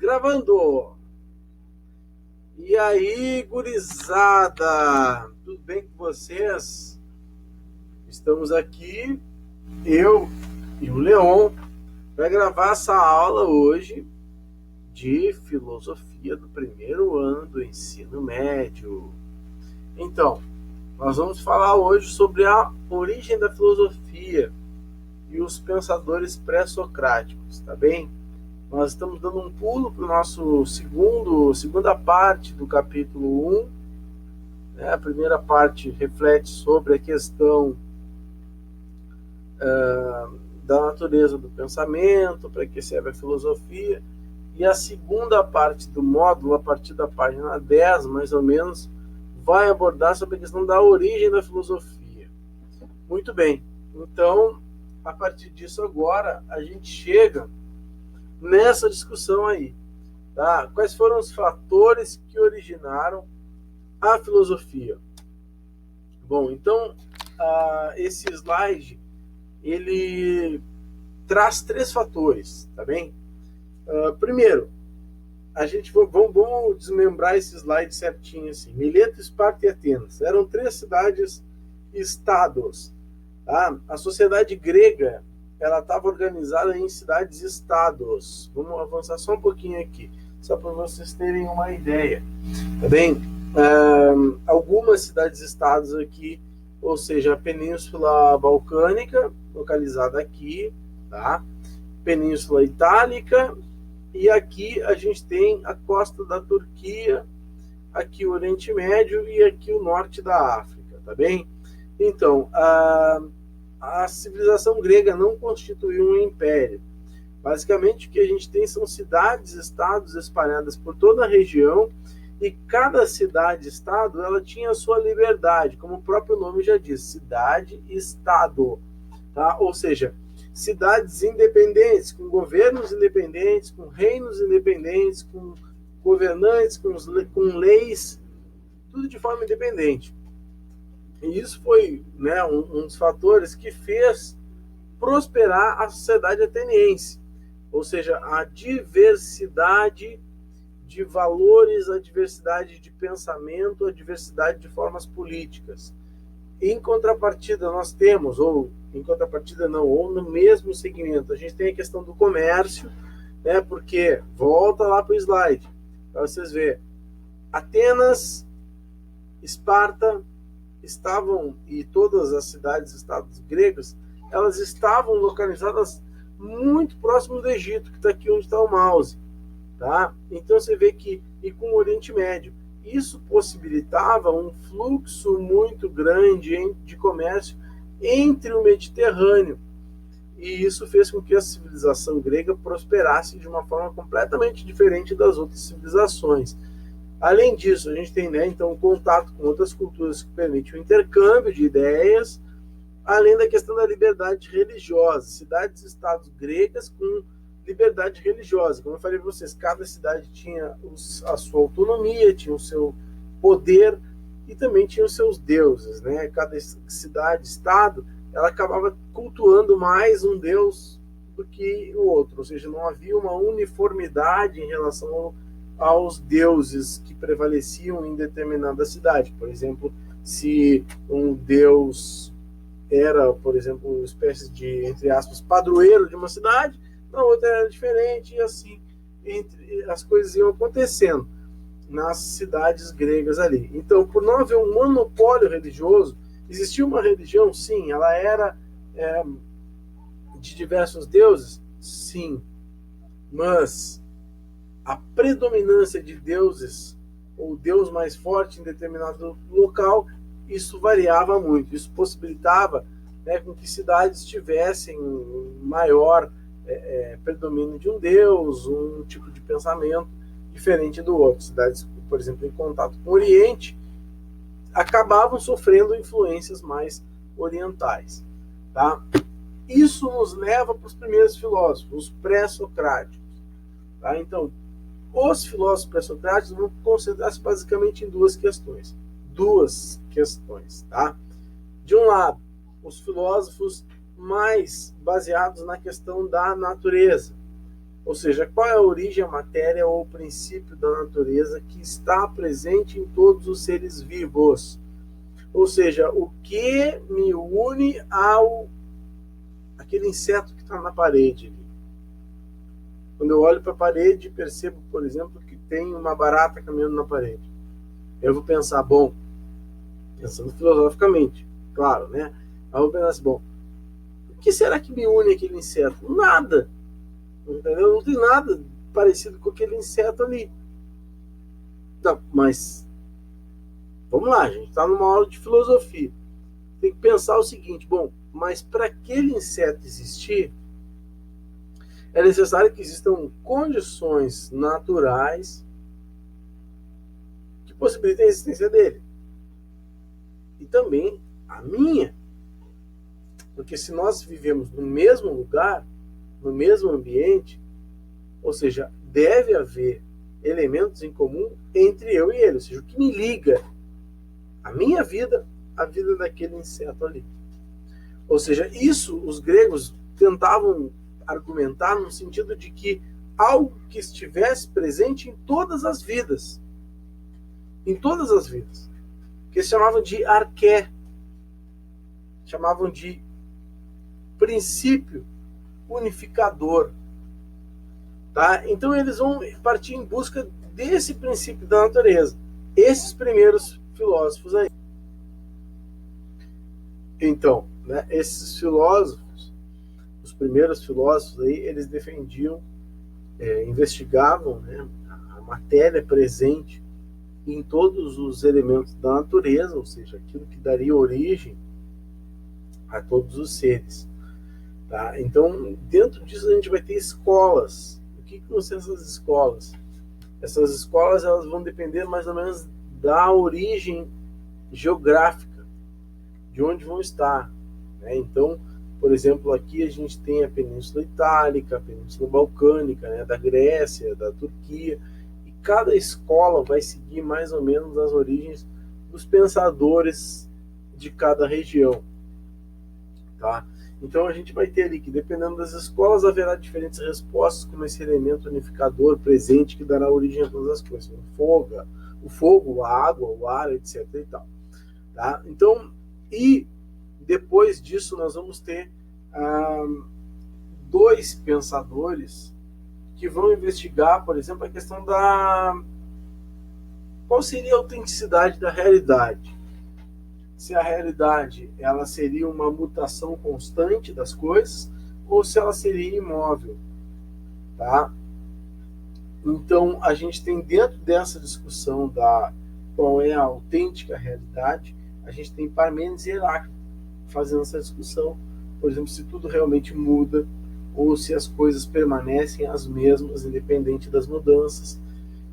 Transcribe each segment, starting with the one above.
Gravando! E aí, gurizada? Tudo bem com vocês? Estamos aqui, eu e o Leon, para gravar essa aula hoje de filosofia do primeiro ano do ensino médio. Então, nós vamos falar hoje sobre a origem da filosofia e os pensadores pré-socráticos, tá bem? Nós estamos dando um pulo para o nosso segunda parte do capítulo 1. Né? A primeira parte reflete sobre a questão da natureza do pensamento, para que serve a filosofia. E a segunda parte do módulo, a partir da página 10, mais ou menos, vai abordar sobre a questão da origem da filosofia. Muito bem. Então, a partir disso agora, a gente chega nessa discussão aí, tá? Quais foram os fatores que originaram a filosofia? Bom, então, esse slide, ele traz 3 fatores, tá bem? Primeiro, vamos desmembrar esse slide certinho assim. Mileto, Esparta e Atenas eram 3 cidades-estados, tá? A sociedade grega, ela estava organizada em cidades-estados. Vamos avançar só um pouquinho aqui, só para vocês terem uma ideia, tá bem? Algumas cidades-estados aqui, ou seja, a Península Balcânica, localizada aqui, tá? Península Itálica, e aqui a gente tem a costa da Turquia, aqui o Oriente Médio e aqui o norte da África, tá bem? Então, a civilização grega não constituiu um império. Basicamente, o que a gente tem são cidades-estados espalhadas por toda a região, e cada cidade-estado ela tinha a sua liberdade, como o próprio nome já diz, cidade-estado, tá? Ou seja, cidades independentes, com governos independentes, com reinos independentes, com governantes, com leis, tudo de forma independente. E isso foi, né, um dos fatores que fez prosperar a sociedade ateniense, ou seja, a diversidade de valores, a diversidade de pensamento, a diversidade de formas políticas. Em contrapartida, nós temos, ou em contrapartida não, ou no mesmo segmento, a gente tem a questão do comércio, né, porque, volta lá para o slide, para vocês verem, Atenas, Esparta, e todas as cidades-estados gregas, elas estavam localizadas muito próximo do Egito, que está aqui onde está o mouse, tá? Então você vê que, e com o Oriente Médio, isso possibilitava um fluxo muito grande de comércio entre o Mediterrâneo, e isso fez com que a civilização grega prosperasse de uma forma completamente diferente das outras civilizações. Além disso, a gente tem, né, então, um contato com outras culturas que permite o intercâmbio de ideias, além da questão da liberdade religiosa. Cidades-estados gregas com liberdade religiosa. Como eu falei para vocês, cada cidade tinha a sua autonomia, tinha o seu poder e também tinha os seus deuses, né? Cada cidade-estado, ela acabava cultuando mais um deus do que o outro, ou seja, não havia uma uniformidade em relação aos deuses que prevaleciam em determinada cidade. Por exemplo, se um deus era, por exemplo, uma espécie de, entre aspas, padroeiro de uma cidade, na outra era diferente, e assim as coisas iam acontecendo nas cidades gregas ali. Então, por não haver um monopólio religioso, existia uma religião, sim, ela era de diversos deuses, sim, mas a predominância de deuses, ou Deus mais forte em determinado local, isso variava muito. Isso possibilitava, né, com que cidades tivessem um maior predomínio de um Deus, um tipo de pensamento diferente do outro. Cidades, por exemplo, em contato com o Oriente, acabavam sofrendo influências mais orientais. Tá? Isso nos leva para os primeiros filósofos, os pré-socráticos. Tá? Então, os filósofos pré-socráticos vão concentrar-se basicamente em 2 questões. Tá? De um lado, os filósofos mais baseados na questão da natureza, Ou seja, qual é a origem, a matéria ou o princípio da natureza que está presente em todos os seres vivos? Ou seja, o que me une ao aquele inseto que está na parede ali? Quando eu olho para a parede e percebo, por exemplo, que tem uma barata caminhando na parede, eu vou pensar, bom, pensando filosoficamente, claro, né? Eu vou pensar assim, bom, o que será que me une àquele inseto? Nada, entendeu? Não tem nada parecido com aquele inseto ali. Não, mas vamos lá, a gente está numa aula de filosofia. Tem que pensar o seguinte, bom, mas para aquele inseto existir, é necessário que existam condições naturais que possibilitem a existência dele. E também a minha. Porque se nós vivemos no mesmo lugar, no mesmo ambiente, ou seja, deve haver elementos em comum entre eu e ele. Ou seja, o que me liga a minha vida, a vida daquele inseto ali. Ou seja, isso os gregos tentavam argumentar no sentido de que algo que estivesse presente em todas as vidas. Em todas as vidas. Que eles chamavam de arqué. Chamavam de princípio unificador. Tá? Então eles vão partir em busca desse princípio da natureza. Esses primeiros filósofos aí. Então, né, esses filósofos, os primeiros filósofos aí, eles defendiam, investigavam, né, a matéria presente em todos os elementos da natureza, ou seja, aquilo que daria origem a todos os seres. Tá? Então, dentro disso a gente vai ter escolas. O que vão ser essas escolas? Essas escolas elas vão depender mais ou menos da origem geográfica, de onde vão estar. Né? Então, por exemplo, aqui a gente tem a Península Itálica, a Península Balcânica, né? Da Grécia, da Turquia, e cada escola vai seguir mais ou menos as origens dos pensadores de cada região. Tá? Então a gente vai ter ali que, dependendo das escolas, haverá diferentes respostas como esse elemento unificador presente que dará origem a todas as coisas. O fogo, a água, o ar, etc. E tal. Tá? Então, e depois disso nós vamos ter dois pensadores que vão investigar, por exemplo, a questão da qual seria a autenticidade da realidade. Se a realidade ela seria uma mutação constante das coisas ou se ela seria imóvel, tá? Então a gente tem dentro dessa discussão da qual é a autêntica realidade, a gente tem Parmênides e Heráclito fazendo essa discussão, por exemplo, se tudo realmente muda ou se as coisas permanecem as mesmas independente das mudanças.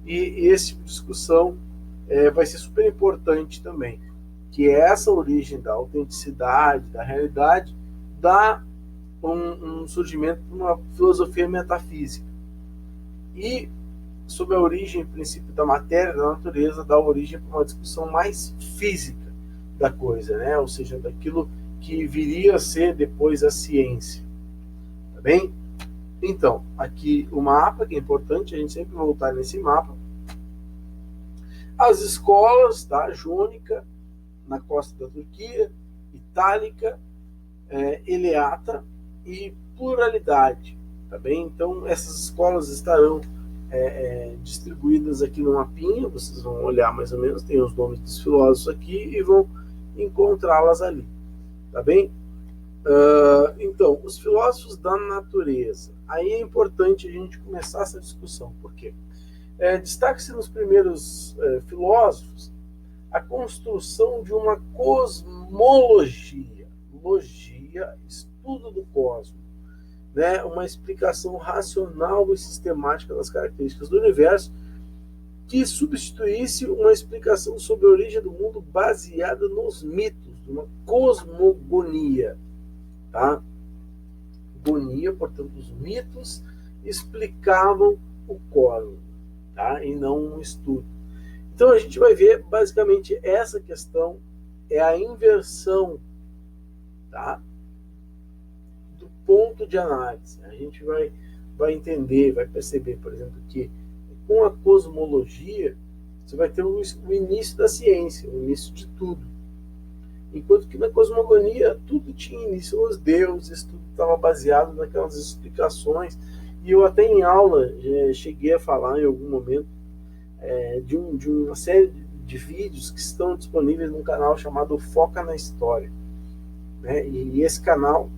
E esse tipo de discussão vai ser super importante também, que é essa origem da autenticidade, da realidade, dá um surgimento de uma filosofia metafísica. E, sob a origem e princípio da matéria, da natureza, dá origem para uma discussão mais física da coisa, né? Ou seja, daquilo que viria a ser depois a ciência. Tá bem? Então, aqui o mapa, que é importante a gente sempre voltar nesse mapa. As escolas, tá? Jônica, na costa da Turquia, Itálica, Eleata e Pluralidade, tá bem? Então essas escolas estarão distribuídas aqui no mapinha, vocês vão olhar mais ou menos, tem os nomes dos filósofos aqui e vão encontrá-las ali, tá bem? Então, os filósofos da natureza, aí é importante a gente começar essa discussão, por quê? Destaque-se nos primeiros filósofos a construção de uma cosmologia, estudo do cosmos, né? Uma explicação racional e sistemática das características do universo que substituísse uma explicação sobre a origem do mundo baseada nos mitos, uma cosmogonia, tá? Gonia, portanto, os mitos explicavam o cosmos, tá? E não um estudo. Então a gente vai ver basicamente essa questão é a inversão, tá? Do ponto de análise. A gente vai vai entender, vai perceber, por exemplo, que com a cosmologia você vai ter o início da ciência, o início de tudo. Enquanto que na cosmogonia tudo tinha início, os deuses, tudo estava baseado naquelas explicações. E eu até em aula cheguei a falar em algum momento de uma série de vídeos que estão disponíveis num canal chamado Foca na História. Né? E esse canal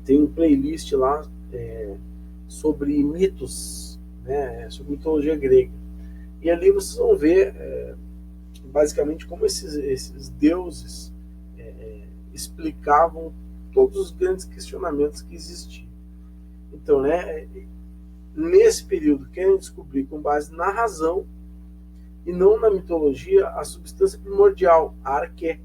tem um playlist lá sobre mitos, né? Sobre mitologia grega. E ali vocês vão ver basicamente como esses deuses explicavam todos os grandes questionamentos que existiam. Então, né, nesse período, querem descobrir com base na razão e não na mitologia a substância primordial, a arqué,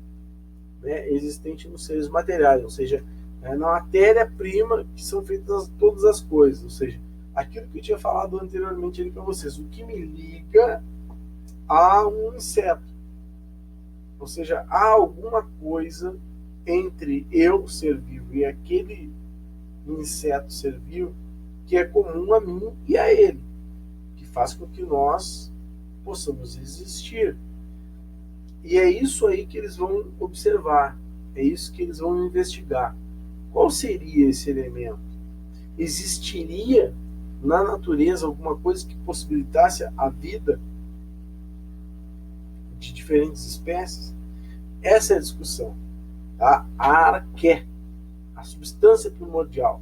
né, existente nos seres materiais, ou seja, na matéria-prima que são feitas todas as coisas, ou seja, aquilo que eu tinha falado anteriormente ali para vocês, o que me liga a um inseto. Ou seja, há alguma coisa entre eu, ser vivo, e aquele inseto ser vivo que é comum a mim e a ele, que faz com que nós possamos existir. E é isso aí que eles vão observar, é isso que eles vão investigar. Qual seria esse elemento? Existiria na natureza alguma coisa que possibilitasse a vida de diferentes espécies? Essa é a discussão. Tá? A arqué, a substância primordial,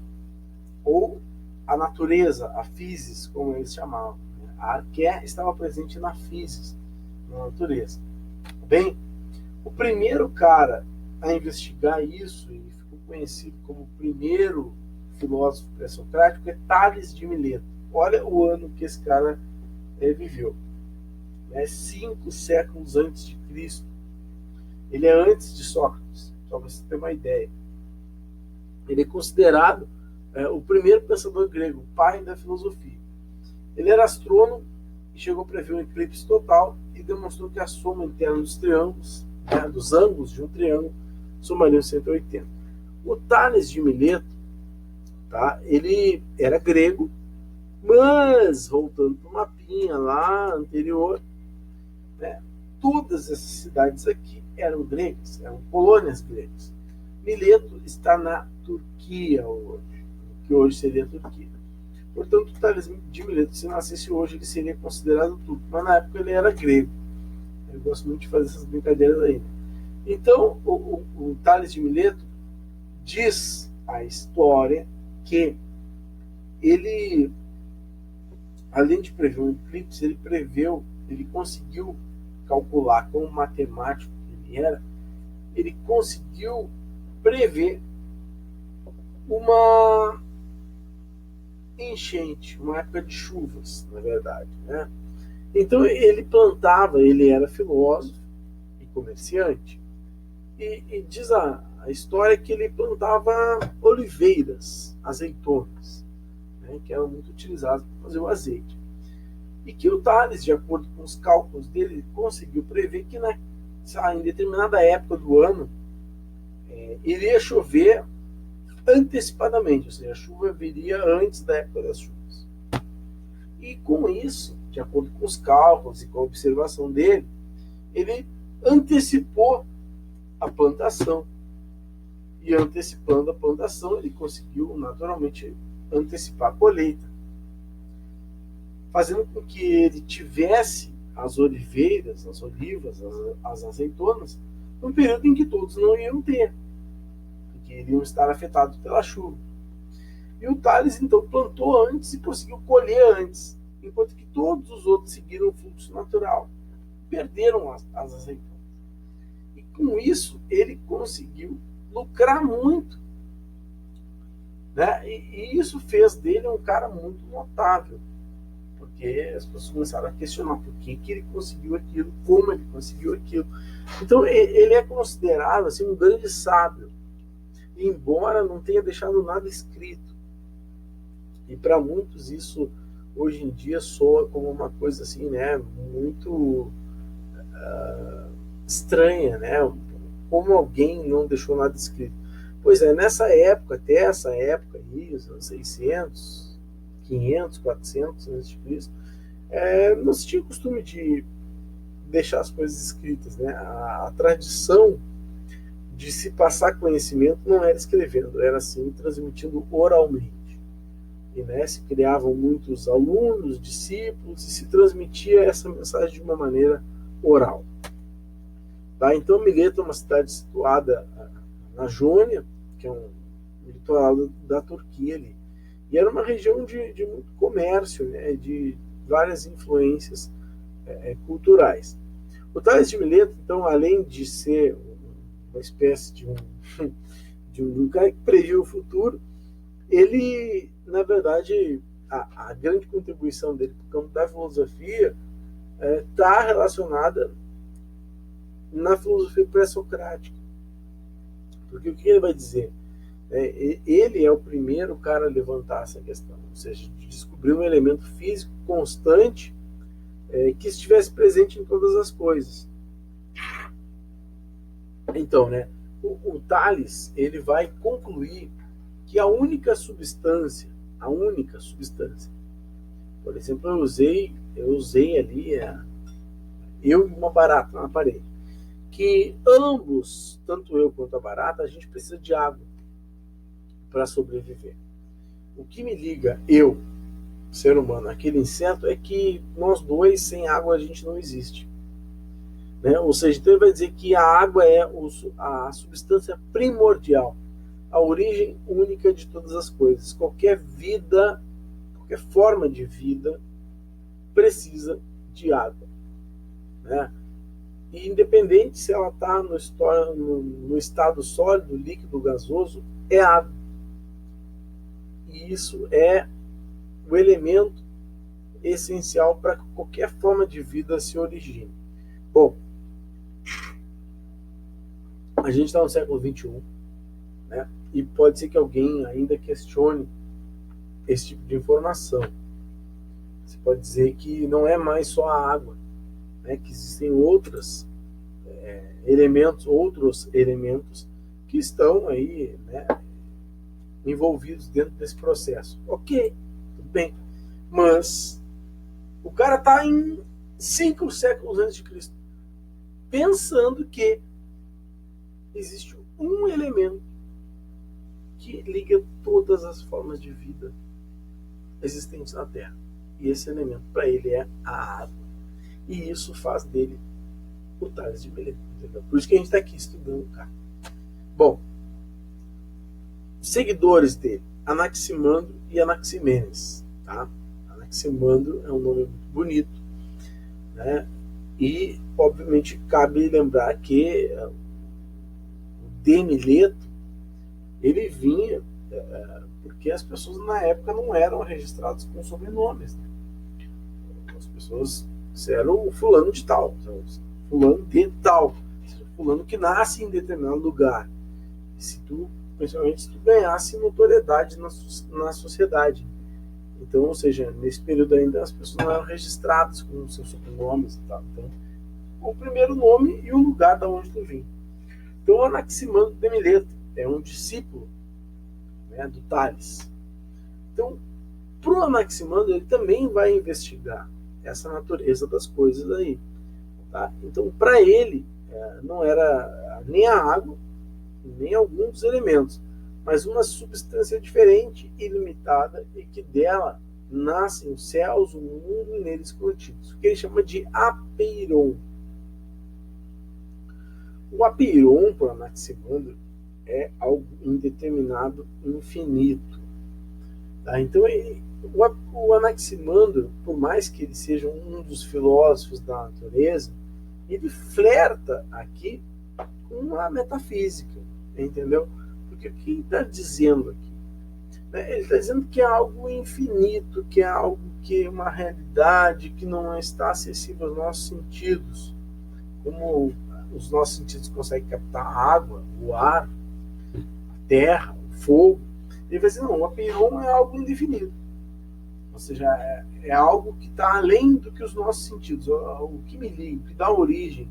ou a natureza, a physis, como eles chamavam. A arqué estava presente na physis, na natureza. Bem, o primeiro cara a investigar isso, e ficou conhecido como o primeiro filósofo pré-socrático, é Tales de Mileto. Olha o ano que esse cara viveu. 5 séculos antes de Cristo. Ele é antes de Sócrates, só para você ter uma ideia. Ele é considerado o primeiro pensador grego, o pai da filosofia. Ele era astrônomo e chegou a prever um eclipse total e demonstrou que a soma interna dos triângulos, dos ângulos de um triângulo, somariam 180. O Tales de Mileto, tá, ele era grego, mas, voltando para o mapinha lá anterior, todas essas cidades aqui eram gregas, eram colônias gregas. Mileto está na Turquia hoje, que hoje seria a Turquia. Portanto, Tales de Mileto, se nascesse hoje, ele seria considerado turco, mas na época ele era grego. Eu gosto muito de fazer essas brincadeiras aí. Então, o Tales de Mileto diz a história que ele, além de prever um eclipse, ele conseguiu calcular, como matemático que ele conseguiu prever uma enchente, uma época de chuvas, na verdade, né? Então ele plantava, ele era filósofo e comerciante, e diz a história que ele plantava oliveiras, azeitonas, né, que eram muito utilizadas para fazer o azeite. E que o Tales, de acordo com os cálculos dele, conseguiu prever que em determinada época do ano iria chover antecipadamente, ou seja, a chuva viria antes da época das chuvas. E com isso, de acordo com os cálculos e com a observação dele, ele antecipou a plantação. E antecipando a plantação, ele conseguiu naturalmente antecipar a colheita, fazendo com que ele tivesse as oliveiras, as olivas, as azeitonas, num período em que todos não iam ter, porque iriam estar afetados pela chuva. E o Tales, então, plantou antes e conseguiu colher antes, enquanto que todos os outros seguiram o fluxo natural, perderam as azeitonas. E com isso, ele conseguiu lucrar muito, né? E isso fez dele um cara muito notável, porque as pessoas começaram a questionar por que ele conseguiu aquilo, como ele conseguiu aquilo. Então ele é considerado assim, um grande sábio, embora não tenha deixado nada escrito. E para muitos isso hoje em dia soa como uma coisa assim, né, muito estranha, né? Como alguém não deixou nada escrito. Pois é, nessa época, até essa época aí, os anos 600, 500, 400 a.C., não se tinha costume de deixar as coisas escritas, né? A tradição de se passar conhecimento não era escrevendo, era assim, transmitindo oralmente. E, né, se criavam muitos alunos, discípulos, e se transmitia essa mensagem de uma maneira oral. Tá? Então, Mileto é uma cidade situada na Jônia, que é um litoral da Turquia ali. E era uma região de muito comércio, né, de várias influências culturais. O Tales de Mileto, então, além de ser uma espécie de um cara que previu o futuro, ele, na verdade, a grande contribuição dele para o campo da filosofia está relacionada na filosofia pré-socrática. Porque o que ele vai dizer? Ele é o primeiro cara a levantar essa questão, ou seja, de descobrir um elemento físico constante que estivesse presente em todas as coisas. Então, né, o Tales, ele vai concluir que a única substância, por exemplo, eu usei ali eu e uma barata na parede, que ambos, tanto eu quanto a barata, a gente precisa de água para sobreviver. O que me liga, eu, ser humano, aquele inseto, é que nós dois, sem água, a gente não existe. Né? Ou seja, então ele vai dizer que a água é a substância primordial, a origem única de todas as coisas. Qualquer vida, qualquer forma de vida precisa de água. Né? E independente se ela está no estado sólido, líquido, gasoso, é água. E isso é o elemento essencial para que qualquer forma de vida se origine. Bom, a gente está no século XXI, né? E pode ser que alguém ainda questione esse tipo de informação. Você pode dizer que não é mais só a água, né? Que existem outros elementos que estão aí, né, envolvidos dentro desse processo. Ok, tudo bem. Mas o cara está em 5 séculos antes de Cristo, pensando que existe um elemento que liga todas as formas de vida existentes na Terra. E esse elemento, para ele, é a água. E isso faz dele o Tales de Mileto. Entendeu? Por isso que a gente está aqui estudando o cara. Bom, seguidores dele, Anaximandro e Anaximenes. Tá? Anaximandro é um nome muito bonito, né? E, obviamente, cabe lembrar que o de Mileto, ele vinha porque as pessoas na época não eram registradas com sobrenomes. Né? As pessoas eram o fulano de tal, fulano de tal, fulano que nasce em determinado lugar. Principalmente se tu ganhasse notoriedade na sociedade. Então, ou seja, nesse período ainda as pessoas não eram registradas com seus sobrenomes e tal. Então, o primeiro nome e o lugar da onde tu vem. Então, o Anaximandro de Mileto é um discípulo, né, do Tales. Então, para o Anaximandro, ele também vai investigar essa natureza das coisas aí. Tá? Então, para ele, não era nem a água, nem algum dos elementos, mas uma substância diferente, ilimitada, e que dela nascem os céus, o mundo e neles contidos, o que ele chama de apeiron. O apeiron, por Anaximandro, é algo indeterminado, infinito. Tá? Então, o Anaximandro, por mais que ele seja um dos filósofos da natureza, ele flerta aqui com a metafísica, entendeu? Porque o que ele está dizendo aqui? Ele está dizendo que é algo infinito, que é algo que é uma realidade que não está acessível aos nossos sentidos. Como os nossos sentidos conseguem captar a água, o ar, a terra, o fogo. Ele vai dizer, não, o apeiron é algo indefinido. Ou seja, é algo que está além do que os nossos sentidos. O que me liga, o que dá origem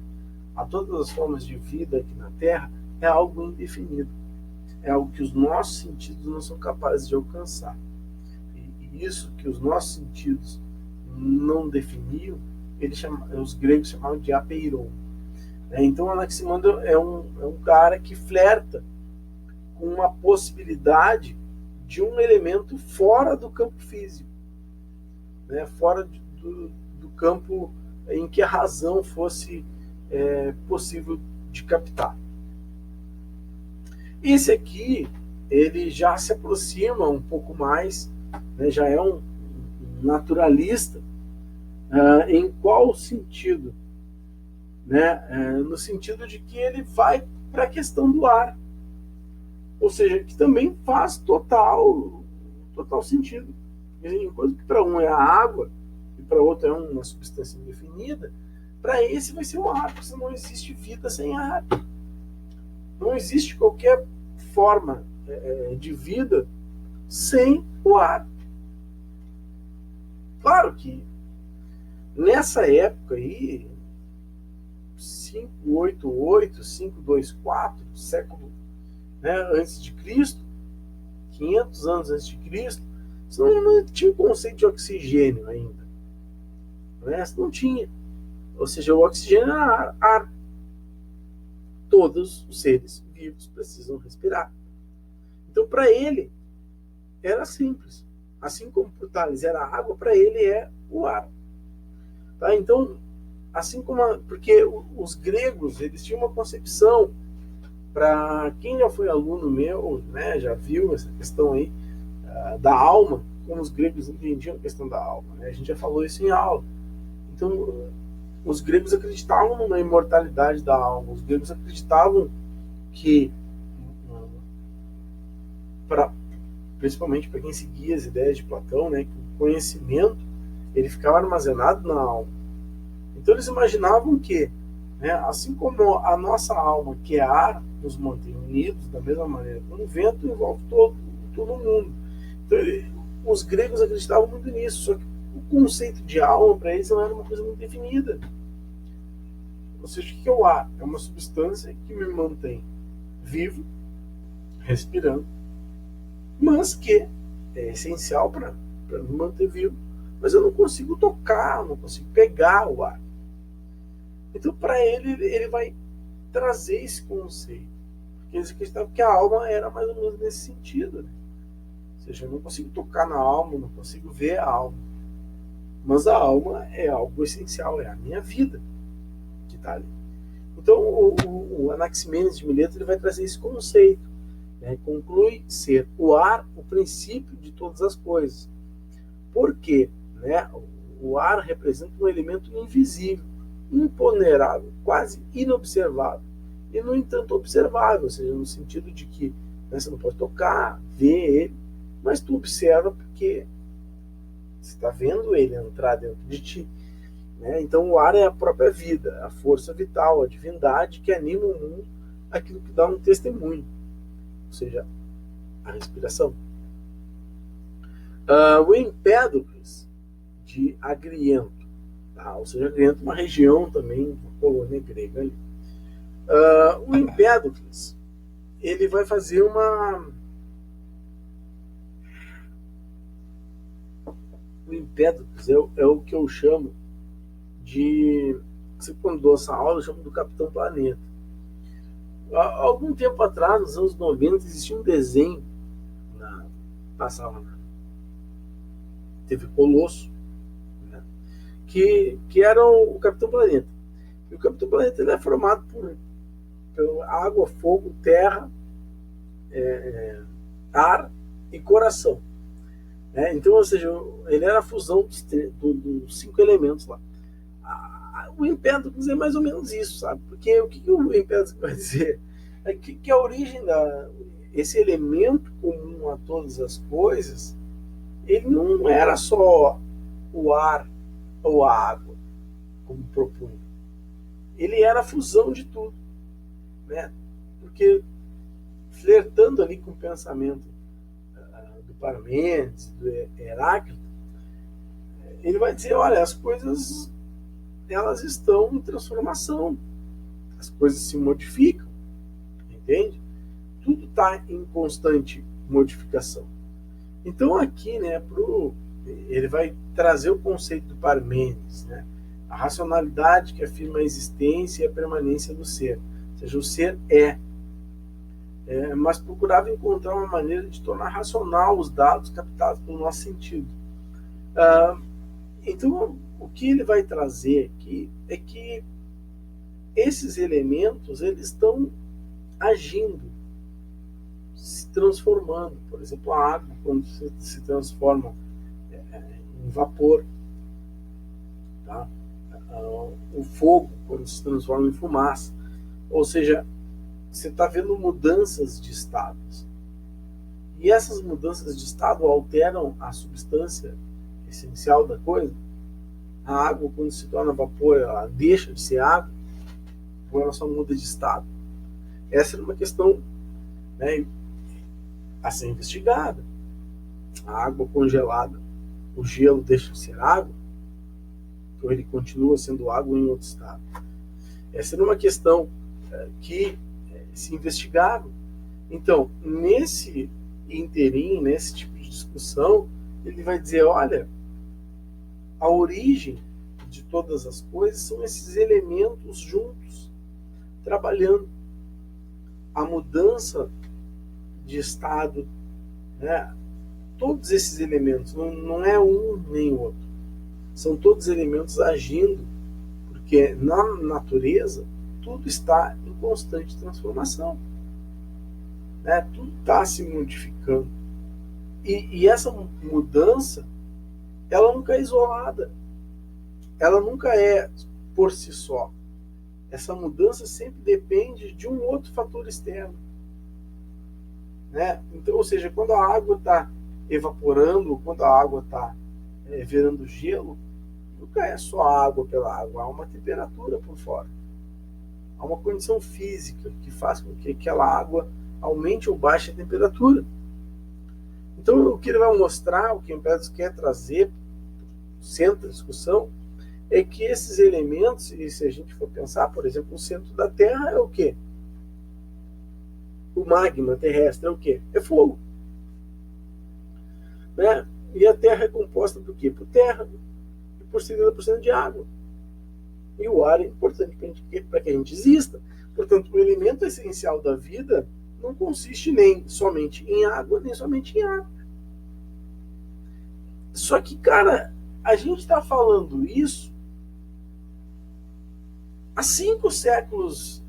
a todas as formas de vida aqui na Terra, é algo indefinido. É algo que os nossos sentidos não são capazes de alcançar. E isso que os nossos sentidos não definiam, os gregos chamavam de apeiron. Então, Anaximander é um cara que flerta com uma possibilidade de um elemento fora do campo físico, né? Fora do campo em que a razão fosse possível de captar. Esse aqui, ele já se aproxima um pouco mais, né? Já é um naturalista. Em qual sentido? Né? No sentido de que ele vai para a questão do ar, ou seja, que também faz total sentido. Enquanto que para um é a água e para outro é uma substância indefinida, para esse vai ser o ar, porque não existe vida sem ar. Não existe qualquer forma de vida sem o ar. Claro que nessa época aí, 588, 524, século, né, antes de Cristo, 500 anos antes de Cristo, você não tinha o conceito de oxigênio ainda. Né? Você não tinha. Ou seja, o oxigênio era ar. Todos os seres vivos precisam respirar. Então, para ele, era simples. Assim como para o Tales era a água, para ele é o ar. Tá? Então, assim como porque os gregos, eles tinham uma concepção, para quem já foi aluno meu, né, já viu essa questão aí da alma, como os gregos entendiam a questão da alma, né? A gente já falou isso em aula. Então, os gregos acreditavam na imortalidade da alma. Os gregos acreditavam que, principalmente para quem seguia as ideias de Platão, né, que o conhecimento ele ficava armazenado na alma. Então eles imaginavam que, né, assim como a nossa alma, que é ar, nos mantém unidos, da mesma maneira como o vento envolve todo o mundo. Então os gregos acreditavam muito nisso, só que o conceito de alma para eles não era uma coisa muito definida. Ou seja, o que é o ar? É uma substância que me mantém vivo, respirando, mas que é essencial para me manter vivo. Mas eu não consigo tocar, não consigo pegar o ar. Então, para ele vai trazer esse conceito. Porque eles acreditavam que a alma era mais ou menos nesse sentido. Né? Ou seja, eu não consigo tocar na alma, não consigo ver a alma. Mas a alma é algo essencial, é a minha vida que está ali. Então, o Anaximenes de Mileto ele vai trazer esse conceito. Né? Conclui ser o ar o princípio de todas as coisas. Por quê? Né? O ar representa um elemento invisível, imponderável, quase inobservável, e no entanto observável, ou seja, no sentido de que, né, você não pode tocar, ver ele, mas tu observa porque você está vendo ele entrar dentro de ti. Né? Então o ar é a própria vida, a força vital, a divindade que anima o mundo, aquilo que dá um testemunho, ou seja, a respiração. O Empédocles de Agriento, tá? Ou seja, Agriento é uma região também, uma colônia grega ali. O Empédocles ele vai fazer o Empédocles é o que eu chamo de, quando dou essa aula, eu chamo do Capitão Planeta. Há algum tempo atrás, nos anos 90, existia um desenho passava na TV Colosso, né, que era o Capitão Planeta. E o Capitão Planeta ele é formado por água, fogo, terra, ar e coração. Né? Então, ou seja, ele era a fusão dos 5 elementos lá. O Empédocles é mais ou menos isso, sabe? Porque o que o Empédocles vai dizer? É que a origem esse elemento comum a todas as coisas, ele não era só o ar ou a água, como propunha. Ele era a fusão de tudo. Né? Porque, flertando ali com o pensamento do Parmênides, do Heráclito, ele vai dizer, olha, as coisas elas estão em transformação, as coisas se modificam, entende? Tudo está em constante modificação. Então aqui, né, pro ele vai trazer o conceito do Parmênides, né? A racionalidade que afirma a existência e a permanência do ser. Ou seja, o ser mas procurava encontrar uma maneira de tornar racional os dados captados pelo nosso sentido. Então, o que ele vai trazer aqui é que esses elementos eles estão agindo, se transformando. Por exemplo, a água, quando se transforma em vapor, tá? O fogo, quando se transforma em fumaça. Ou seja, você está vendo mudanças de estados. E essas mudanças de estado alteram a substância essencial da coisa. A água, quando se torna vapor, ela deixa de ser água, ou ela só muda de estado. Essa é uma questão, né, a ser investigada. A água congelada, o gelo deixa de ser água, ou ele continua sendo água em outro estado. Essa é uma questão que se investigava. Então, nesse interim, nesse tipo de discussão, ele vai dizer, olha, a origem de todas as coisas são esses elementos juntos, trabalhando. A mudança de estado, né? Todos esses elementos, não é um nem outro, são todos elementos agindo, porque na natureza tudo está em constante transformação, né? Tudo está se modificando, e essa mudança ela nunca é isolada, ela nunca é por si só. Essa mudança sempre depende de um outro fator externo, né? Então, ou seja, quando a água está evaporando, quando a água está virando gelo, nunca é só a água pela água, há uma temperatura por fora. Há uma condição física que faz com que aquela água aumente ou baixe a temperatura. Então, o que ele vai mostrar, o que Empédocles quer trazer para o centro da discussão, é que esses elementos, e se a gente for pensar, por exemplo, o centro da Terra é o quê? O magma terrestre é o quê? É fogo. Né? E a Terra é composta por quê? Por terra e por 70% de água. E o ar é importante para que a gente exista. Portanto, o elemento essencial da vida não consiste nem somente em água, nem somente em ar. Só que, cara, a gente está falando isso há 5 séculos,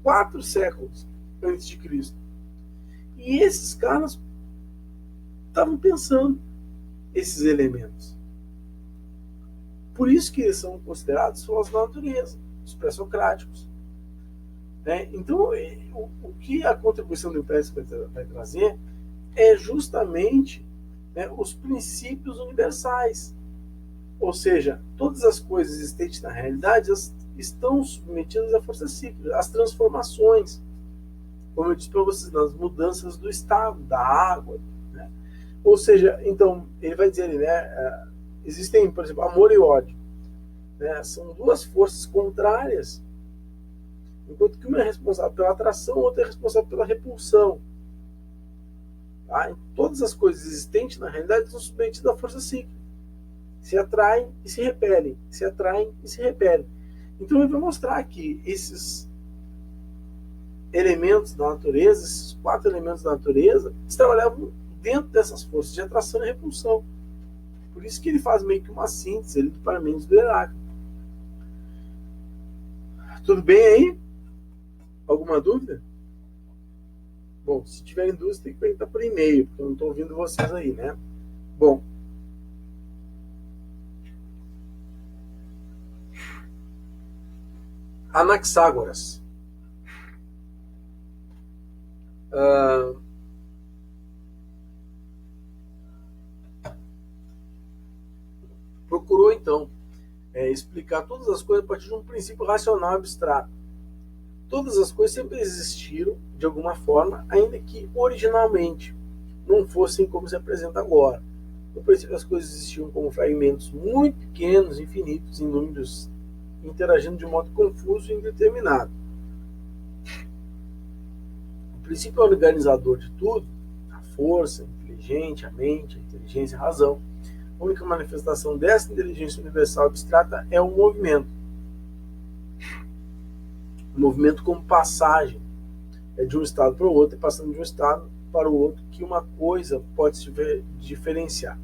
4 séculos antes de Cristo. E esses caras estavam pensando esses elementos. Por isso que eles são considerados filósofos da natureza, os pré-socráticos. Né? Então, o que a contribuição do Empédocles vai trazer é justamente, né, os princípios universais. Ou seja, todas as coisas existentes na realidade estão submetidas à força cíclica, às transformações. Como eu disse para vocês, nas mudanças do estado, da água. Né? Ou seja, então, ele vai dizer ali, né, existem, por exemplo, amor e ódio. Né? São duas forças contrárias, enquanto que uma é responsável pela atração, outra é responsável pela repulsão. Tá? Todas as coisas existentes na realidade estão submetidas à força cíclica. Se atraem e se repelem, se atraem e se repelem. Então ele vai mostrar que esses elementos da natureza, esses 4 elementos da natureza, eles trabalhavam dentro dessas forças de atração e repulsão. Por isso que ele faz meio que uma síntese ali do Parmênides do Heráclito. Tudo bem aí? Alguma dúvida? Bom, se tiverem dúvidas, tem que perguntar por e-mail, porque eu não estou ouvindo vocês aí, né? Bom. Anaxágoras. Procurou, então, explicar todas as coisas a partir de um princípio racional abstrato. Todas as coisas sempre existiram, de alguma forma, ainda que originalmente não fossem como se apresenta agora. No princípio, as coisas existiam como fragmentos muito pequenos, infinitos, em números, interagindo de modo confuso e indeterminado. O princípio organizador de tudo, a força, a inteligente, a mente, a inteligência, a razão. A única manifestação dessa inteligência universal abstrata é o movimento. O movimento como passagem de um estado para o outro, e passando de um estado para o outro, que uma coisa pode se diferenciar.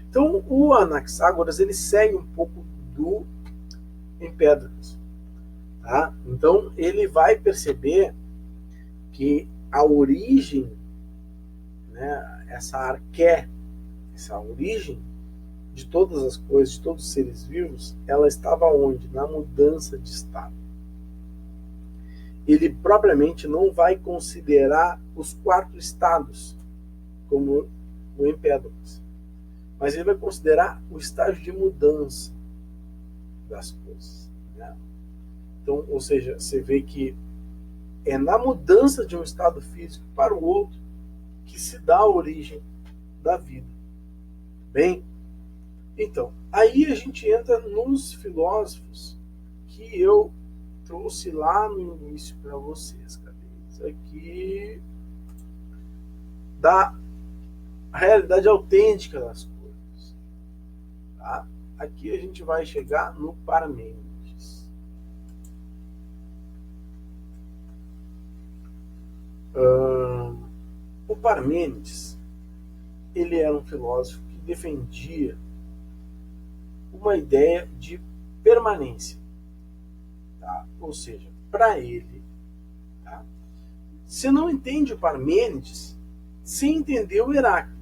Então, o Anaxágoras, ele segue um pouco do Empédocles. Tá? Então, ele vai perceber que a origem, né, essa arqué, essa origem de todas as coisas, de todos os seres vivos, ela estava onde? Na mudança de estado. Ele propriamente não vai considerar os 4 estados como o Empédocles, mas ele vai considerar o estágio de mudança das coisas, né? Então, ou seja, você vê que é na mudança de um estado físico para o outro que se dá a origem da vida. Bem, então, aí a gente entra nos filósofos que eu trouxe lá no início para vocês. Cadê isso aqui? Da realidade autêntica das coisas. Tá? Aqui a gente vai chegar no Parmênides. O Parmênides, ele era um filósofo que defendia uma ideia de permanência. Tá? Ou seja, para ele, tá? Você não entende o Parmênides sem entender o Heráclito.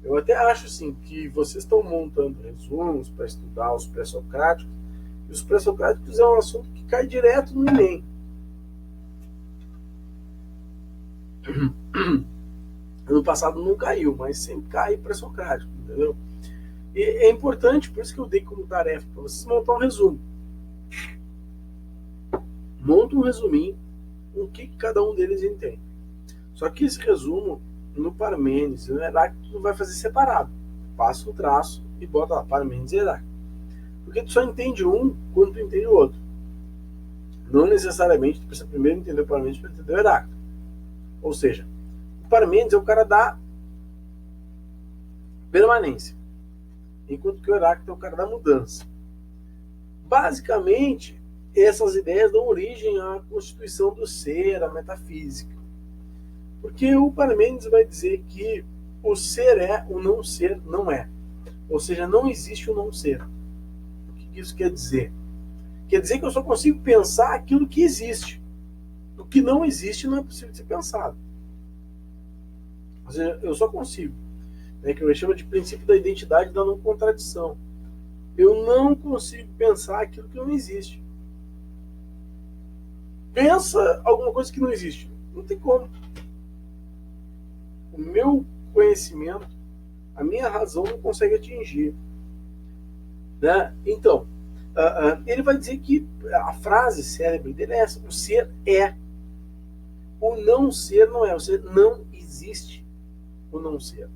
Eu até acho assim, que vocês estão montando resumos para estudar os pré-socráticos, e os pré-socráticos é um assunto que cai direto no Enem. Ano passado não caiu, mas sempre cai pré-socrático, entendeu? E é importante, por isso que eu dei como tarefa para vocês montar um resumo. Monta um resuminho, o que cada um deles entende. Só que esse resumo, no Parmênides e no Heráclito, tu vai fazer separado. Passa um traço e bota lá, Parmênides e Heráclito. Porque tu só entende um quando tu entende o outro. Não necessariamente tu precisa primeiro entender o Parmênides para entender o Heráclito. Ou seja, o Parmênides é o cara da permanência, enquanto que o Heráclito é o cara da mudança. Basicamente, essas ideias dão origem à constituição do ser, à metafísica. Porque o Parmênides vai dizer que o ser é, o não ser não é. Ou seja, não existe o não ser. O que isso quer dizer? Quer dizer que eu só consigo pensar aquilo que existe. O que não existe não é possível de ser pensado. Ou seja, eu só consigo. Que eu chamo de princípio da identidade da não contradição. Eu não consigo pensar aquilo que não existe. Pensa alguma coisa que não existe. Não tem como. O meu conhecimento, a minha razão não consegue atingir. Né? Então, ele vai dizer que a frase célebre dele é essa: o ser é. O não ser não é. O ser não existe. O não ser.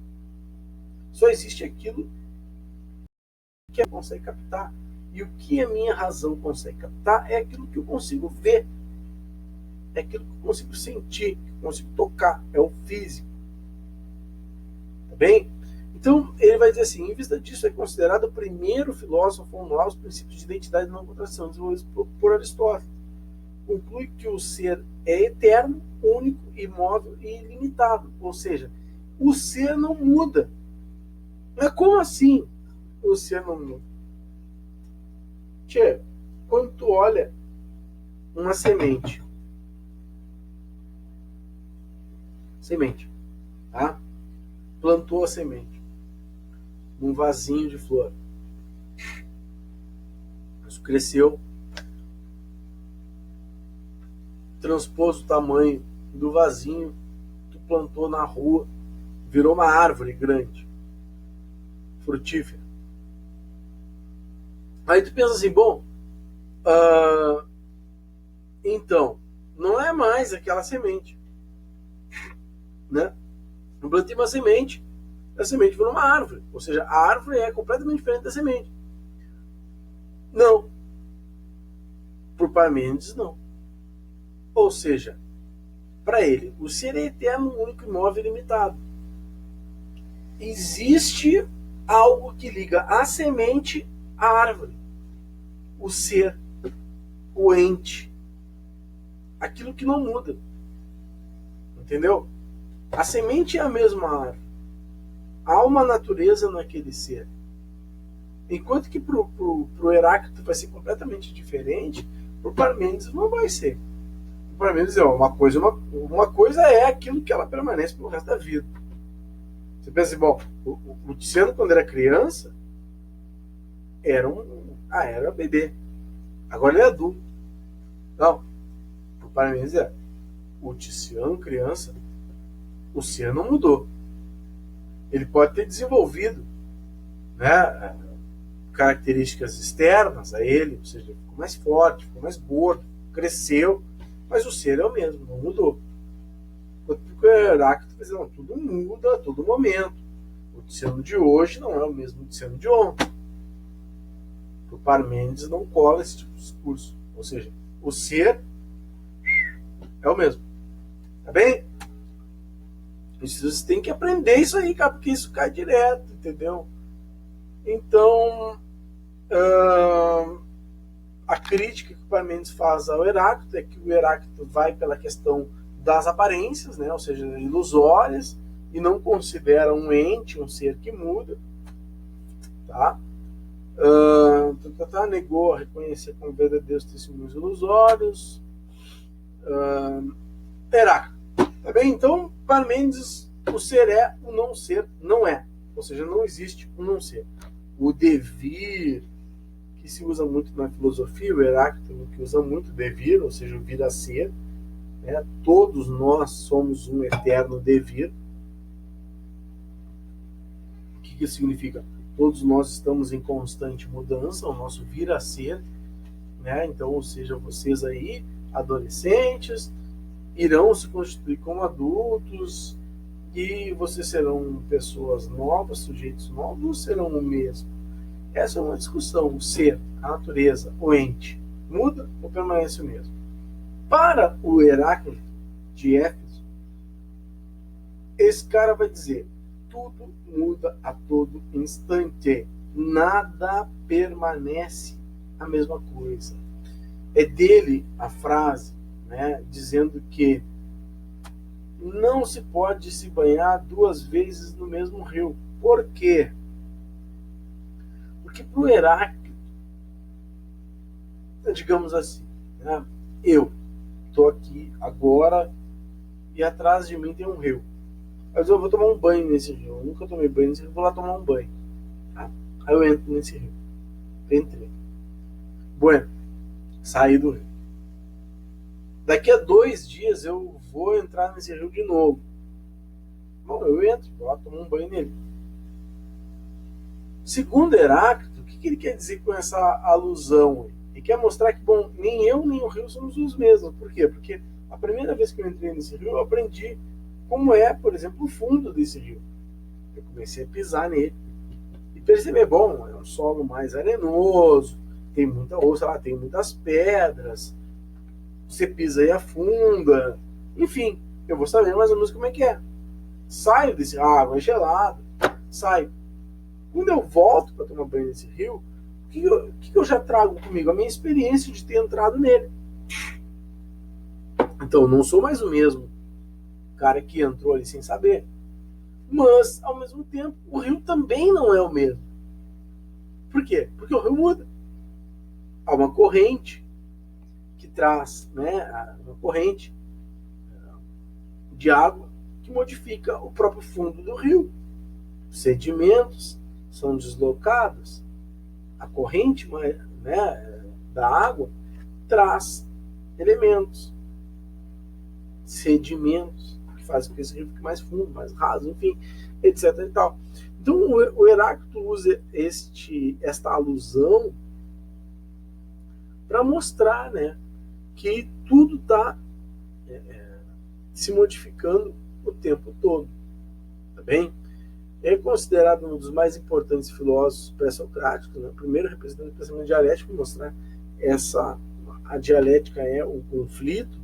Só existe aquilo que eu consigo captar. E o que a minha razão consegue captar é aquilo que eu consigo ver. É aquilo que eu consigo sentir, que eu consigo tocar. É o físico. Tá bem? Então, ele vai dizer assim: em vista disso, é considerado o primeiro filósofo a formular os princípios de identidade e não contradição desenvolvidos por Aristóteles. Conclui que o ser é eterno, único, imóvel e ilimitado. Ou seja, o ser não muda. Mas como assim o ser não muda? Tchê, quando tu olha uma semente, tá? Plantou a semente num vasinho de flor. Isso cresceu, transpôs o tamanho do vasinho, tu plantou na rua, virou uma árvore grande, frutífera. Aí tu pensa assim, bom, então, não é mais aquela semente, né? Eu plantei uma semente, a semente virou uma árvore, ou seja, a árvore é completamente diferente da semente. Não. Por Parmênides, não. Ou seja, para ele, o ser é eterno, único, imóvel e limitado. existe algo que liga a semente à árvore, o ser, o ente, aquilo que não muda, entendeu? A semente é a mesma árvore, há uma natureza naquele ser, enquanto que pro Heráclito vai ser completamente diferente, pro Parmênides não vai ser. Pro Parmênides é uma coisa é aquilo que ela permanece pelo resto da vida. Você pensa assim, bom, o Tiziano, quando era criança, era bebê. Agora ele é adulto. Não. O Parmênides o Tiziano, criança, o ser não mudou. Ele pode ter desenvolvido, né, características externas a ele, ou seja, ficou mais forte, ficou mais gordo, cresceu, mas o ser é o mesmo, não mudou. Porque o Heráclito vai dizer, não, tudo muda a todo momento. O Tiziano de hoje não é o mesmo Tiziano de ontem. O Parmênides não cola esse tipo de discurso. Ou seja, o ser é o mesmo. Tá bem? Você tem que aprender isso aí, cara, porque isso cai direto, entendeu? Então, a crítica que o Parmênides faz ao Heráclito é que o Heráclito vai pela questão das aparências, né, ou seja, ilusórias, e não considera um ente, um ser que muda, tá? Negou a reconhecer como verdadeiros testemunhos ilusórios. Heráclito, tá bem? Então, Parmênides, o ser é, o não ser não é, ou seja, não existe o não ser. O devir, que se usa muito na filosofia, o Heráclito que usa muito devir, ou seja, o vir a ser, né? Todos nós somos um eterno devir. O que isso significa? Todos nós estamos em constante mudança, o nosso vir a ser, né? Então, ou seja, vocês aí, adolescentes, irão se constituir como adultos e vocês serão pessoas novas, sujeitos novos, ou serão o mesmo? Essa é uma discussão. O ser, a natureza, o ente, muda ou permanece o mesmo? Para o Heráclito de Éfeso, esse cara vai dizer: tudo muda a todo instante, nada permanece a mesma coisa. É dele a frase, né, dizendo que não se pode se banhar duas vezes no mesmo rio. Por quê? Porque para o Heráclito, digamos assim, né, eu estou aqui agora e atrás de mim tem um rio. Mas eu vou tomar um banho nesse rio. Eu nunca tomei banho nesse rio, vou lá tomar um banho. Tá? Aí eu entro nesse rio. Entrei. Bueno, saí do rio. Daqui a 2 dias eu vou entrar nesse rio de novo. Bom, eu entro, vou lá tomar um banho nele. Segundo Heráclito, o que ele quer dizer com essa alusão? Ele quer mostrar que, bom, nem eu nem o rio somos os mesmos. Por quê? Porque a primeira vez que eu entrei nesse rio, eu aprendi como é, por exemplo, o fundo desse rio. Eu comecei a pisar nele e perceber, bom, é um solo mais arenoso, tem muita ostra lá, tem muitas pedras, você pisa e afunda, enfim, eu vou saber mais ou menos como é que é. Saio desse água gelada, saio. Quando eu volto para tomar banho nesse rio, o que eu já trago comigo? A minha experiência de ter entrado nele. Então, eu não sou mais o mesmo cara que entrou ali sem saber. Mas, ao mesmo tempo, o rio também não é o mesmo. Por quê? Porque o rio muda. Há uma corrente que traz, né, uma corrente de água que modifica o próprio fundo do rio. Os sedimentos são deslocados. A corrente, né, da água traz elementos, sedimentos, que fazem com que esse rio fique mais fundo, mais raso, enfim, etc. E tal. Então o Heráclito usa esta alusão para mostrar, né, que tudo está se modificando o tempo todo. Tá bem? É considerado um dos mais importantes filósofos pré-socráticos, né? O primeiro representante do pensamento dialético, mostrar a dialética é o conflito,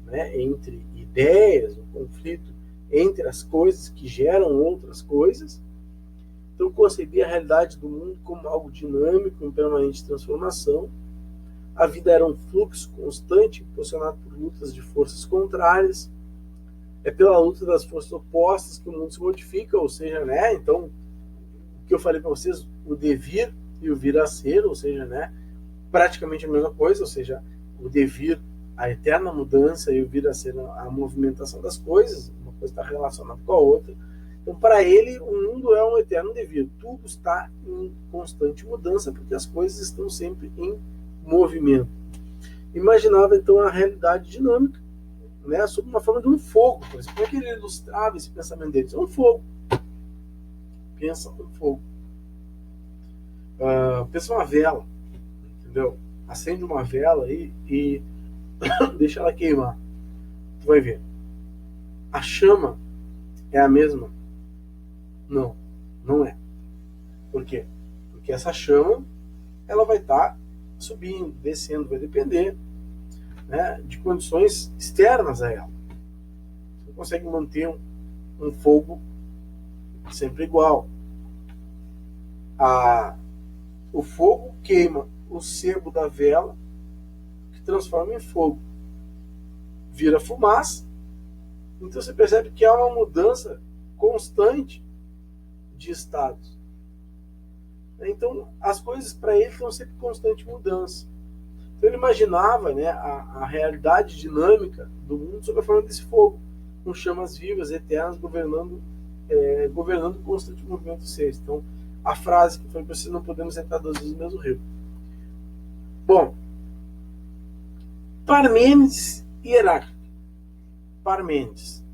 né, entre ideias, o conflito entre as coisas que geram outras coisas. Então, concebia a realidade do mundo como algo dinâmico, em permanente transformação. A vida era um fluxo constante, impulsionado por lutas de forças contrárias. É pela luta das forças opostas que o mundo se modifica, ou seja, né? Então, o que eu falei para vocês, o devir e o vir a ser, ou seja, né? Praticamente a mesma coisa, ou seja, o devir, a eterna mudança, e o vir a ser a movimentação das coisas, uma coisa está relacionada com a outra. Então, para ele, o mundo é um eterno devir. Tudo está em constante mudança, porque as coisas estão sempre em movimento. Imaginava, então, a realidade dinâmica, né, sob uma forma de um fogo. Por exemplo, como é que ele ilustrava esse pensamento dele? É um fogo. Pensa um fogo. Pensa uma vela, entendeu? Acende uma vela aí e deixa ela queimar. Tu vai ver. A chama é a mesma? Não, não é. Por quê? Porque essa chama, ela vai estar subindo, descendo, vai depender, né, de condições externas a ela. Você não consegue manter um fogo sempre igual. O fogo queima o sebo da vela, que transforma em fogo. Vira fumaça. Então você percebe que há uma mudança constante de estados. Então as coisas para ele estão sempre em constante mudança. Então ele imaginava, né, a realidade dinâmica do mundo sob a forma desse fogo, com chamas vivas, eternas, governando o constante movimento dos seres. Então a frase que foi para vocês: não podemos entrar duas vezes no mesmo rio. Bom, Parmênides e Heráclito. Parmênides: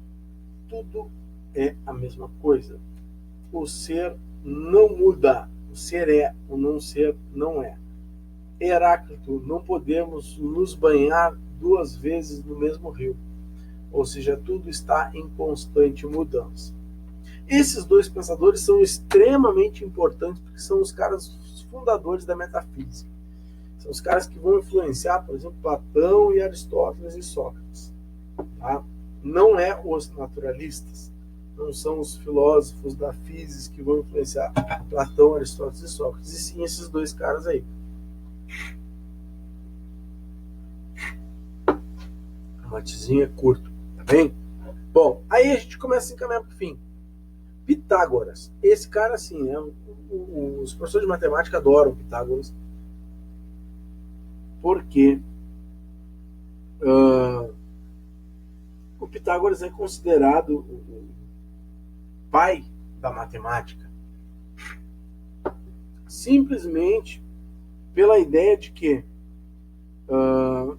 tudo é a mesma coisa. O ser não muda. O ser é, o não ser não é. Heráclito: não podemos nos banhar duas vezes no mesmo rio. Ou seja, tudo está em constante mudança. Esses dois pensadores são extremamente importantes porque são os caras fundadores da metafísica. São os caras que vão influenciar, por exemplo, Platão e Aristóteles e Sócrates. Tá? Não é os naturalistas, não são os filósofos da física que vão influenciar Platão, Aristóteles e Sócrates, e sim esses dois caras aí. O matezinho é curto, tá bem? Bom, aí a gente começa a se encaminhar para o fim. Pitágoras. Esse cara, assim, né, os professores de matemática adoram Pitágoras, porque o Pitágoras é considerado o pai da matemática, simplesmente pela ideia de que para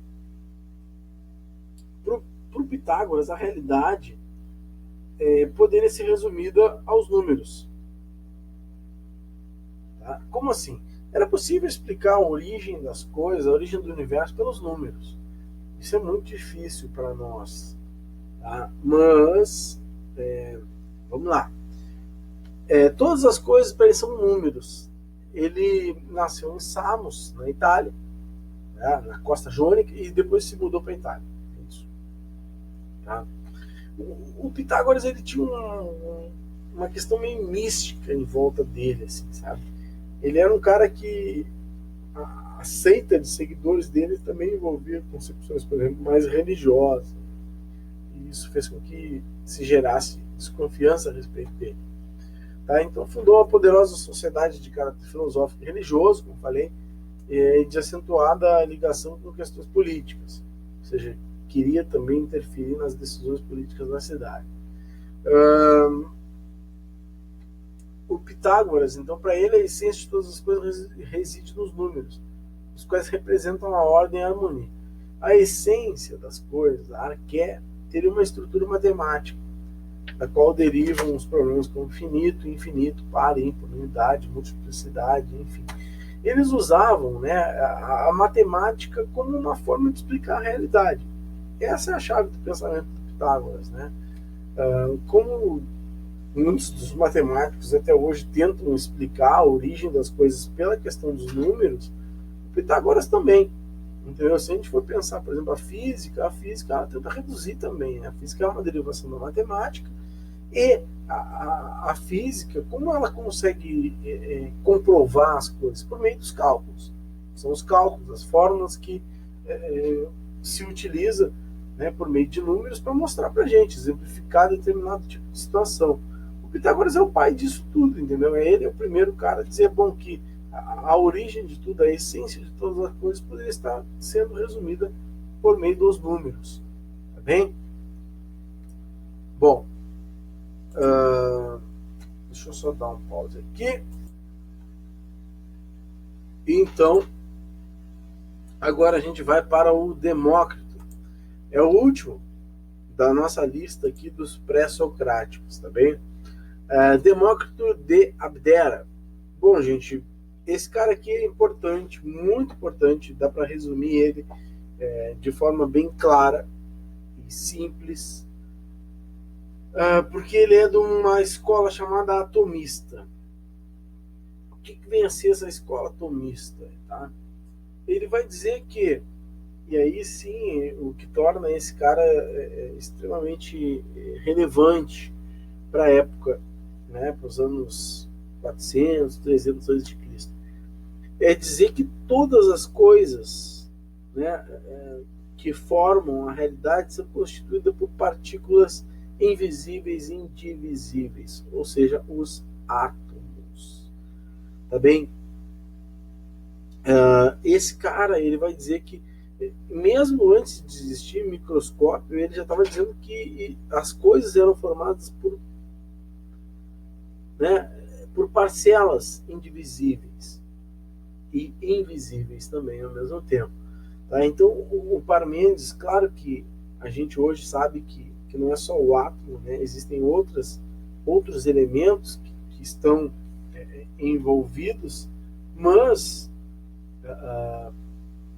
o Pitágoras a realidade poderia ser resumida aos números. Tá? Como assim? Era possível explicar a origem das coisas, a origem do universo pelos números. Isso é muito difícil para nós. Tá? Mas, vamos lá. Todas as coisas para ele são números. Ele nasceu em Samos, na Itália, né, na costa jônica, e depois se mudou para a Itália. Isso. Tá? O Pitágoras, ele tinha uma questão meio mística em volta dele, assim, sabe? Ele era um cara que a seita de seguidores dele também envolvia concepções, por exemplo, mais religiosas. E isso fez com que se gerasse desconfiança a respeito dele. Tá? Então fundou uma poderosa sociedade de caráter filosófico e religioso, como falei, de acentuada ligação com questões políticas. Ou seja, queria também interferir nas decisões políticas da cidade. O Pitágoras, então, para ele, a essência de todas as coisas reside nos números, os quais representam a ordem e a harmonia. A essência das coisas, a arqué, teria uma estrutura matemática, da qual derivam os problemas como finito, infinito, par, ímpar, unidade, multiplicidade, enfim. Eles usavam, né, a matemática como uma forma de explicar a realidade. Essa é a chave do pensamento de Pitágoras, né? Como muitos dos matemáticos até hoje tentam explicar a origem das coisas pela questão dos números, o Pitágoras também. Entendeu? Se a gente for pensar, por exemplo, a física ela tenta reduzir também. Né? A física é uma derivação da matemática E a física, como ela consegue comprovar as coisas? Por meio dos cálculos. São os cálculos, as fórmulas que se utiliza, né, por meio de números para mostrar para a gente, exemplificar determinado tipo de situação. O Pitágoras é o pai disso tudo, entendeu? Ele é o primeiro cara a dizer, bom, que a origem de tudo, a essência de todas as coisas poderia estar sendo resumida por meio dos números. Tá bem? Bom, deixa eu só dar um pause aqui. Então, agora a gente vai para o Demócrito. É o último da nossa lista aqui dos pré-socráticos, tá bem? Demócrito de Abdera. Bom, gente, esse cara aqui é importante, muito importante, dá para resumir ele de forma bem clara e simples, porque ele é de uma escola chamada atomista. O que vem a ser essa escola atomista? Tá? Ele vai dizer que, e aí sim, o que torna esse cara extremamente relevante para a época, né, para os anos 400, 300 a.C., é dizer que todas as coisas, né, que formam a realidade são constituídas por partículas invisíveis e indivisíveis, ou seja, os átomos. Tá bem? Esse cara, ele vai dizer que mesmo antes de existir microscópio, ele já estava dizendo que as coisas eram formadas por parcelas indivisíveis e invisíveis também ao mesmo tempo. Tá? Então, o Parmênides, claro que a gente hoje sabe que não é só o átomo, né? Existem outros elementos que estão envolvidos, mas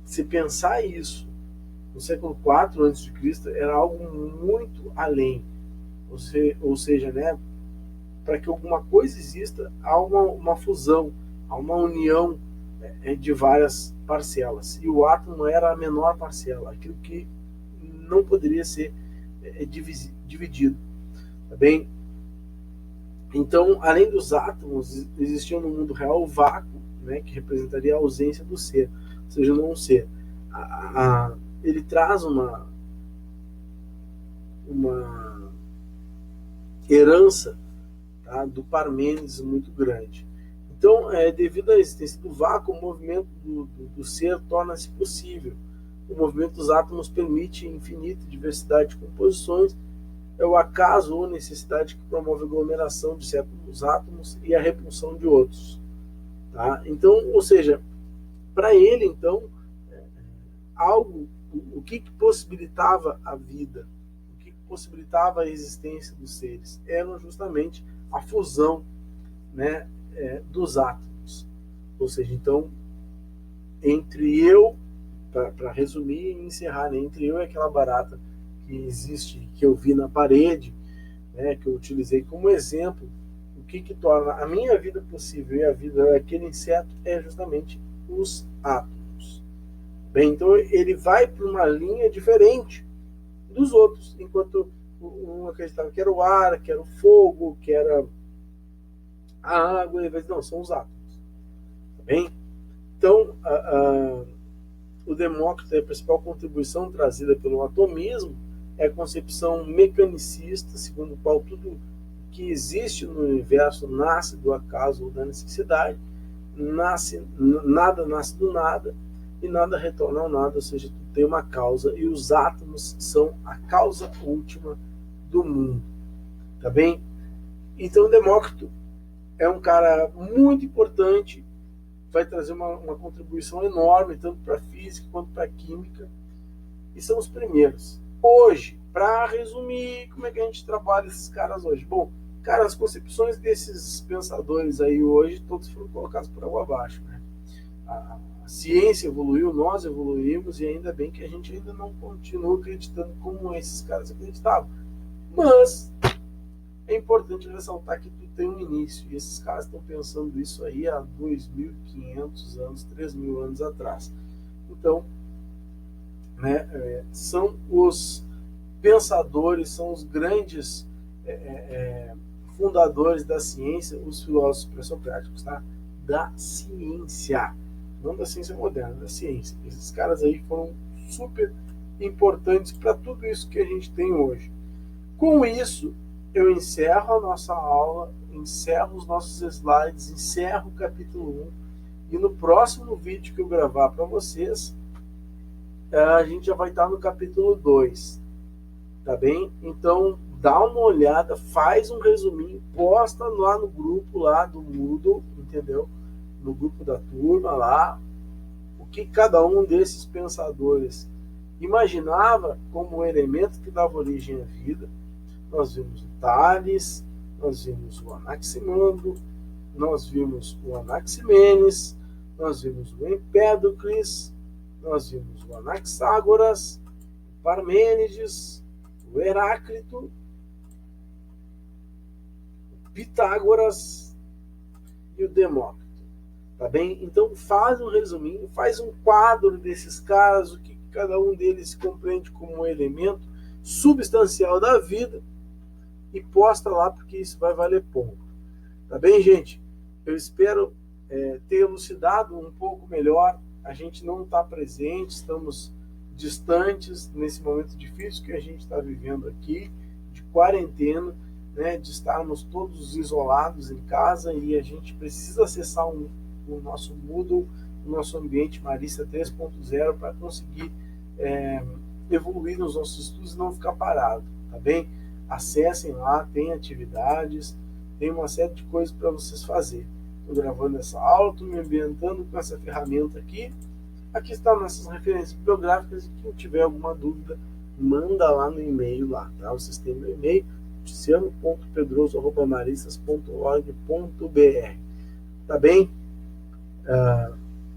se pensar isso no século IV a.C., era algo muito além. Ou seja, né, para que alguma coisa exista, há uma fusão, há uma união de várias parcelas. E o átomo era a menor parcela, aquilo que não poderia ser dividido. Tá bem? Então, além dos átomos, existia no mundo real o vácuo, né, que representaria a ausência do ser, ou seja, não ser. Ele traz uma herança, tá, do Parmênides muito grande. Então, devido à existência do vácuo, o movimento do ser torna-se possível. O movimento dos átomos permite infinita diversidade de composições. É o acaso ou necessidade que promove a aglomeração de certos átomos e a repulsão de outros. Tá? Então, ou seja, para ele, então, o que possibilitava a vida, o que possibilitava a existência dos seres, era justamente a fusão, né, dos átomos. Ou seja, então, entre eu, para resumir e encerrar, né, entre eu e aquela barata que existe, que eu vi na parede, né, que eu utilizei como exemplo, o que torna a minha vida possível e a vida daquele inseto é justamente os átomos. Bem, então ele vai para uma linha diferente dos outros, enquanto um acreditava que era o ar, que era o fogo, que era a água, ele vai dizer, não, são os átomos. Tá bem? Então, o Demócrito, a principal contribuição trazida pelo atomismo é a concepção mecanicista, segundo a qual tudo que existe no universo nasce do acaso ou da necessidade, nada nasce do nada e nada retorna ao nada, ou seja, tudo tem uma causa e os átomos são a causa última do mundo. Tá bem? Então, Demócrito é um cara muito importante, vai trazer uma contribuição enorme, tanto para a física quanto para a química, e são os primeiros. Hoje, para resumir, como é que a gente trabalha esses caras hoje? Bom, cara, as concepções desses pensadores aí hoje, todos foram colocados por água abaixo, né? A ciência evoluiu, nós evoluímos, e ainda bem que a gente ainda não continua acreditando como esses caras acreditavam. Mas é importante ressaltar que tudo tem um início, e esses caras estão pensando isso aí há 2.500 anos, 3.000 anos atrás. Então, né, são os pensadores, são os grandes fundadores da ciência, os filósofos pré-socráticos, tá? Da ciência, não da ciência moderna, da ciência. Esses caras aí foram super importantes para tudo isso que a gente tem hoje. Com isso, eu encerro a nossa aula, encerro os nossos slides, encerro o capítulo 1, e no próximo vídeo que eu gravar para vocês, a gente já vai estar no capítulo 2, tá bem? Então, dá uma olhada, faz um resuminho, posta lá no grupo lá do Moodle, entendeu? No grupo da turma lá, o que cada um desses pensadores imaginava como o elemento que dava origem à vida. Nós vimos o Tales, nós vimos o Anaximandro, nós vimos o Anaximenes, nós vimos o Empédocles, nós vimos o Anaxágoras, o Parmênides, o Heráclito, o Pitágoras e o Demócrito. Tá bem? Então faz um resuminho, faz um quadro desses caras, o que cada um deles compreende como um elemento substancial da vida, e posta lá, porque isso vai valer ponto. Tá bem, gente? Eu espero ter elucidado um pouco melhor. A gente não está presente, estamos distantes nesse momento difícil que a gente está vivendo aqui, de quarentena, né, de estarmos todos isolados em casa, e a gente precisa acessar o nosso Moodle, o nosso ambiente Marista 3.0 para conseguir evoluir nos nossos estudos e não ficar parado, tá bem? Acessem lá, tem atividades, tem uma série de coisas para vocês fazerem. Estou gravando essa aula, estou me ambientando com essa ferramenta aqui. Aqui estão nossas referências bibliográficas, e quem tiver alguma dúvida, manda lá no e-mail lá, tá? Vocês têm meu e-mail, ticiano.pedroso@maristas.org.br, tá bem?